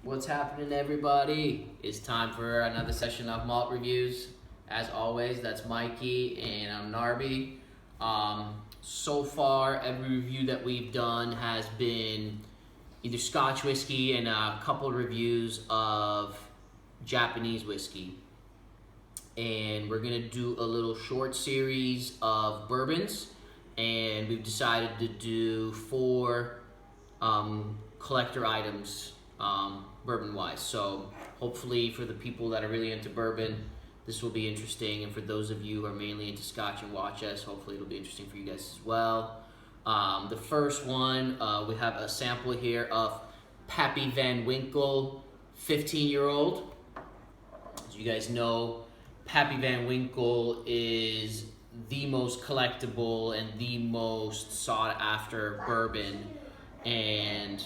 What's happening, everybody? It's time for another session of Malt Reviews. As always, that's Mikey and I'm Narby. So far, every review that we've done has been either Scotch whiskey and a couple of reviews of Japanese whiskey. And we're gonna do a little short series of bourbons, and we've decided to do four collector items bourbon wise. So hopefully for the people that are really into bourbon, this will be interesting, and for those of you who are mainly into Scotch and watch us, hopefully it'll be interesting for you guys as well. The first one, we have a sample here of Pappy Van Winkle 15-year-old. As you guys know, Pappy Van Winkle is the most collectible and the most sought after bourbon, and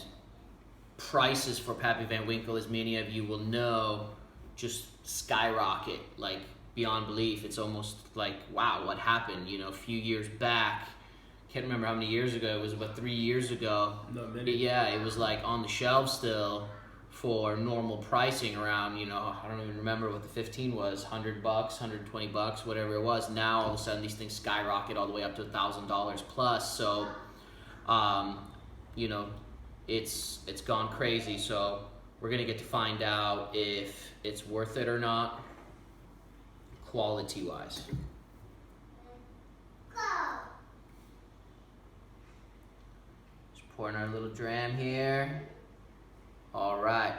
prices for Pappy Van Winkle, as many of you will know, just skyrocket, like beyond belief. It's almost like, wow, what happened? You know, a few years back, can't remember how many years ago, it was about 3 years ago. Not many. Yeah, it was like on the shelves still for normal pricing around, you know, I don't even remember what the 15 was, $100, $120, whatever it was. Now all of a sudden these things skyrocket all the way up to $1,000 plus. So, you know, it's gone crazy. So we're gonna get to find out if it's worth it or not, quality wise. Just pouring our little dram here. All right.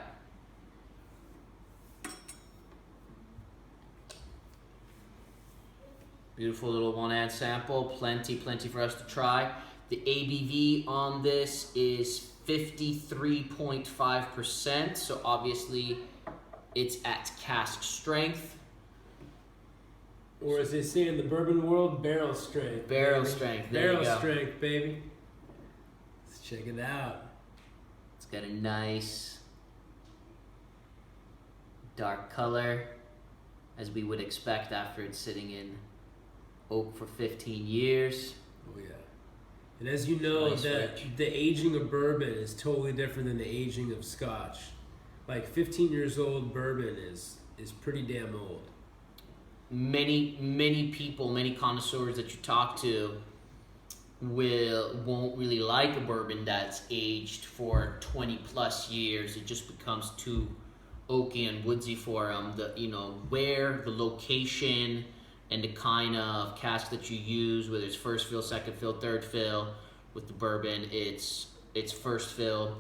Beautiful little one-hand sample. Plenty for us to try. The ABV on this is 53.5%, so obviously it's at cask strength. Or as they say in the bourbon world, barrel strength. Barrel baby. strength, there Barrel you go. strength, baby. Let's check it out. It's got a nice dark color, as we would expect after it's sitting in oak for 15 years. Oh yeah. And as you know, Nice that rich. the aging of bourbon is totally different than the aging of Scotch. Like 15 years old bourbon is pretty damn old. Many people, many connoisseurs that you talk to won't really like a bourbon that's aged for 20 plus years. It just becomes too oaky and woodsy for them. The, you know, where, the location, and the kind of cask that you use, whether it's first fill, second fill, third fill. With the bourbon, it's first fill,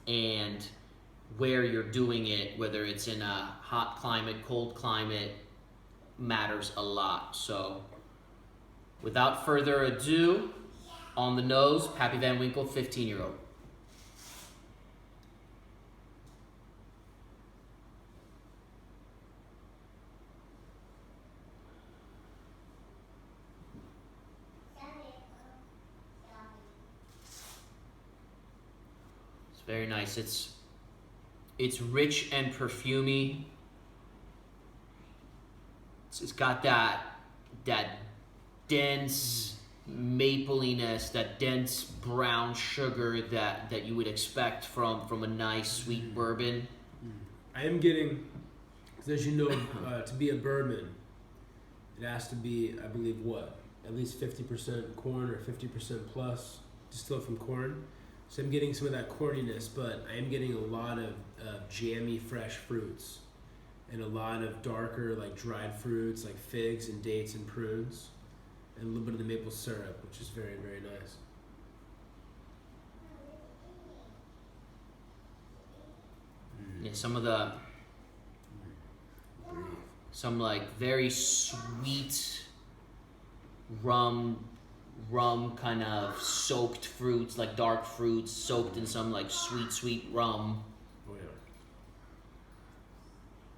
and where you're doing it, whether it's in a hot climate, cold climate, matters a lot. So without further ado, on the nose, Pappy Van Winkle 15-year-old. Very nice. It's rich and perfumey. It's got that dense mapliness, that dense brown sugar that you would expect from a nice sweet bourbon. I am getting, because as you know, to be a bourbon, it has to be, I believe, what? At least 50% corn or 50% plus distilled from corn. So I'm getting some of that corniness, but I am getting a lot of jammy fresh fruits and a lot of darker like dried fruits like figs and dates and prunes, and a little bit of the maple syrup, which is very nice. Yeah, some like very sweet rum kind of soaked fruits, like dark fruits soaked in some like sweet rum. Oh yeah.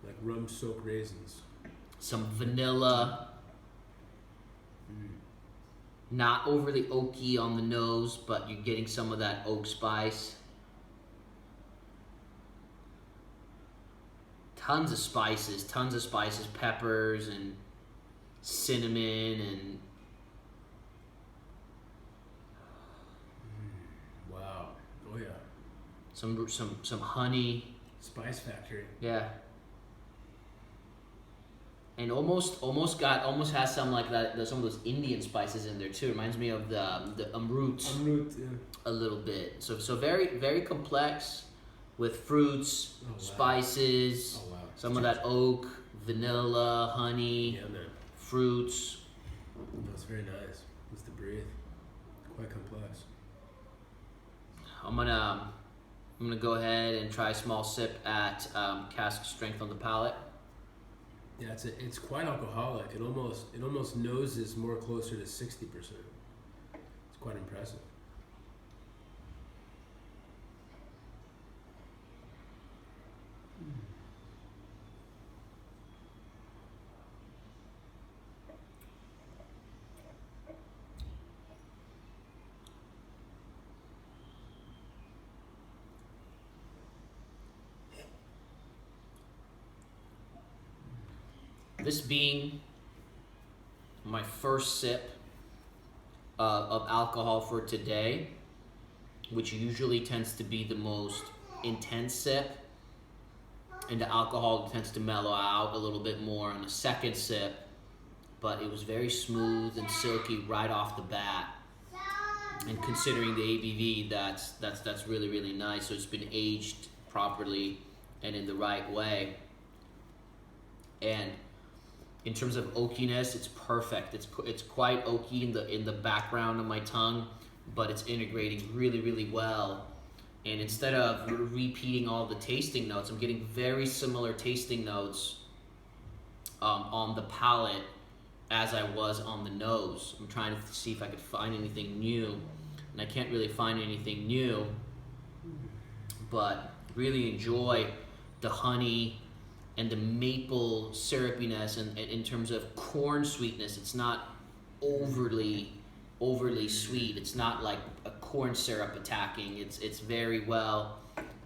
Like rum soaked raisins. Some vanilla. Not overly oaky on the nose, but you're getting some of that oak spice. Tons of spices, peppers and cinnamon and Wow. Oh yeah. some honey. Spice Factory. Yeah. And almost has some like that, some of those Indian spices in there too. Reminds me of the amrut. Amrut, yeah. A little bit. So very very complex with fruits, Oh, wow. spices, Oh, wow. some of that oak, vanilla, honey, Yeah, man. fruits. That's very nice. It's to breathe. Quite complex. I'm gonna go ahead and try a small sip at cask strength on the palate. Yeah, it's quite alcoholic. It almost noses more closer to 60%. It's quite impressive. This being my first sip of alcohol for today, which usually tends to be the most intense sip, and the alcohol tends to mellow out a little bit more on the second sip, but it was very smooth and silky right off the bat. And considering the ABV, that's really really nice. So it's been aged properly and in the right way. And in terms of oakiness, it's perfect. It's quite oaky in the background of my tongue, but it's integrating really really well. And instead of repeating all the tasting notes, I'm getting very similar tasting notes on the palate as I was on the nose. I'm trying to see if I could find anything new, and I can't really find anything new, but really enjoy the honey and the maple syrupiness, and in terms of corn sweetness, it's not overly sweet. It's not like a corn syrup attacking. It's very well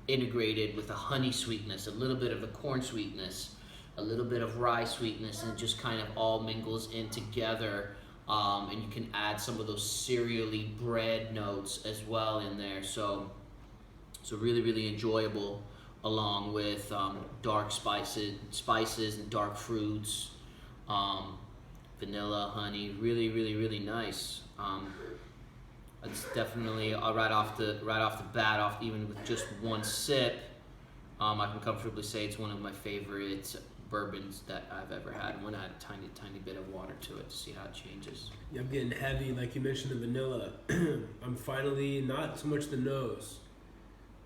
integrated with a honey sweetness, a little bit of the corn sweetness, a little bit of rye sweetness, and it just kind of all mingles in together. And you can add some of those cereally bread notes as well in there. So really really enjoyable, along with dark spices and dark fruits, vanilla, honey. Really really really nice. It's definitely right off the bat, even with just one sip, I can comfortably say it's one of my favorite bourbons that I've ever had. I'm gonna add a tiny bit of water to it to see how it changes. Yeah, I'm getting heavy, like you mentioned, the vanilla. I'm finally, not so much the nose,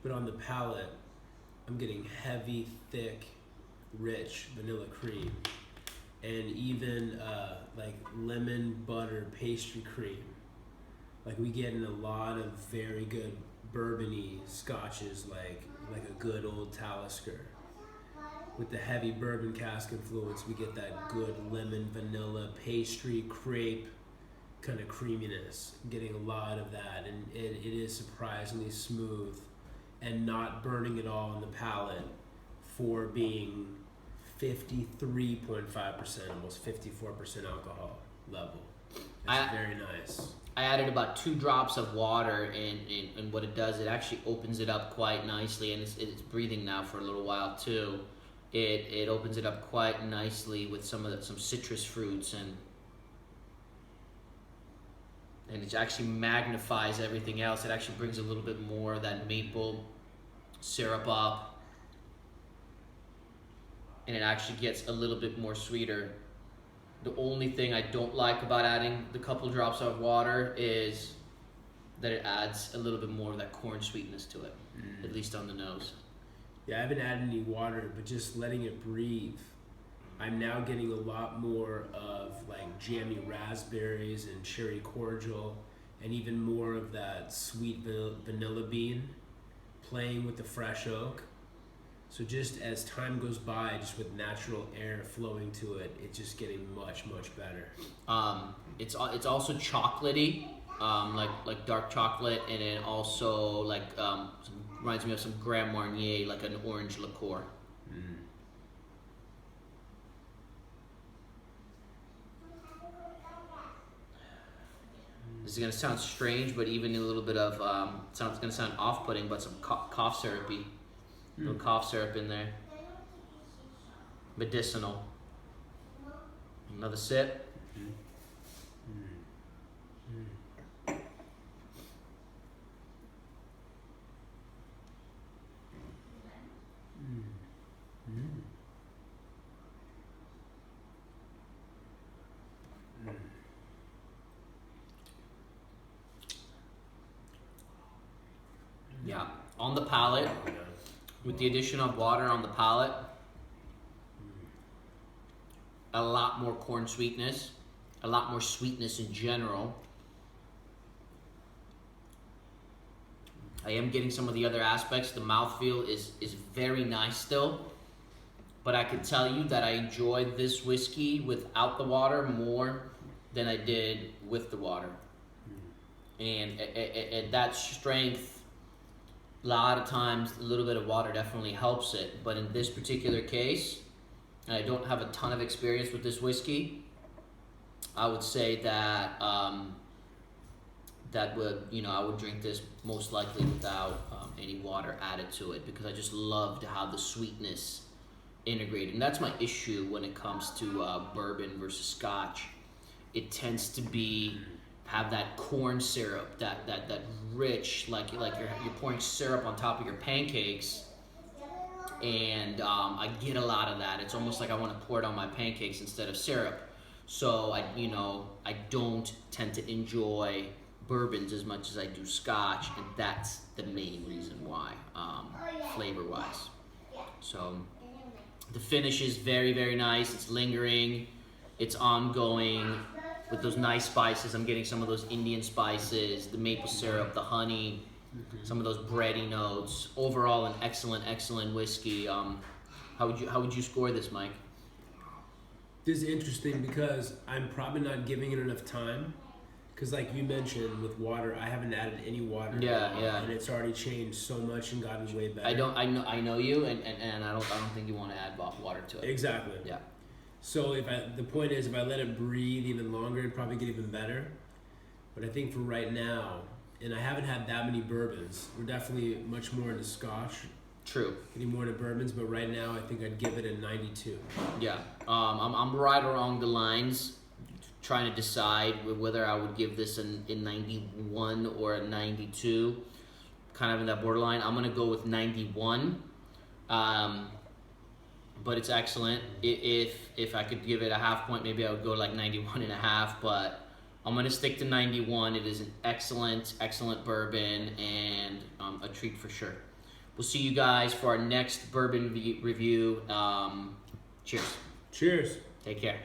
but on the palate, I'm getting heavy, thick, rich vanilla cream, and even like lemon butter pastry cream. Like we get in a lot of very good bourbony scotches, like a good old Talisker. With the heavy bourbon cask influence, we get that good lemon, vanilla, pastry, crepe kind of creaminess. I'm getting a lot of that, and it is surprisingly smooth and not burning at all in the palate for being 53.5%, almost 54% alcohol level. That's very nice. I added about 2 drops of water, and what it does, it actually opens it up quite nicely, and it's breathing now for a little while too. It opens it up quite nicely with some citrus fruits, and it actually magnifies everything else. It actually brings a little bit more of that maple syrup up, and it actually gets a little bit more sweeter. The only thing I don't like about adding the couple drops of water is that it adds a little bit more of that corn sweetness to it, at least on the nose. Yeah, I haven't added any water, but just letting it breathe, I'm now getting a lot more of like jammy raspberries and cherry cordial, and even more of that sweet vanilla bean playing with the fresh oak. So just as time goes by, just with natural air flowing to it, it's just getting much, much better. It's also chocolatey, like dark chocolate, and then also like reminds me of some Grand Marnier, like an orange liqueur. This is gonna sound strange, but even a little bit of sounds gonna sound off-putting, but some cough syrupy, little cough syrup in there. Medicinal. Another sip. Yeah, on the palate, with the addition of water on the palate, a lot more corn sweetness, a lot more sweetness in general. I am getting some of the other aspects. The mouthfeel is very nice still, but I can tell you that I enjoyed this whiskey without the water more than I did with the water. And at that strength, a lot of times a little bit of water definitely helps it, but in this particular case, and I don't have a ton of experience with this whiskey, I would say that I would drink this most likely without any water added to it, because I just loved how the sweetness integrated. And that's my issue when it comes to bourbon versus scotch. It tends to have that corn syrup, that rich, like you're pouring syrup on top of your pancakes, and I get a lot of that. It's almost like I want to pour it on my pancakes instead of syrup. So I don't tend to enjoy bourbons as much as I do scotch, and that's the main reason why, flavor-wise. So the finish is very, very nice. It's lingering. It's ongoing. With those nice spices, I'm getting some of those Indian spices, the maple syrup, the honey, some of those bready notes. Overall, an excellent, excellent whiskey. How would you score this, Mike? This is interesting because I'm probably not giving it enough time. Because, like you mentioned, with water, I haven't added any water. Yeah. And it's already changed so much and gotten way better. I know you, and I don't think you want to add water to it. Exactly. Yeah. So the point is, if I let it breathe even longer, it'd probably get even better. But I think for right now, and I haven't had that many bourbons, we're definitely much more into scotch. True. Getting more into bourbons, but right now I think I'd give it a 92. Yeah. I'm right along the lines, trying to decide whether I would give this a 91 or a 92, kind of in that borderline. I'm gonna go with 91. But it's excellent. If I could give it a half point, maybe I would go like 91 and a half, but I'm gonna stick to 91. It is an excellent, excellent bourbon, and a treat for sure. We'll see you guys for our next bourbon review. Cheers. Cheers. Take care.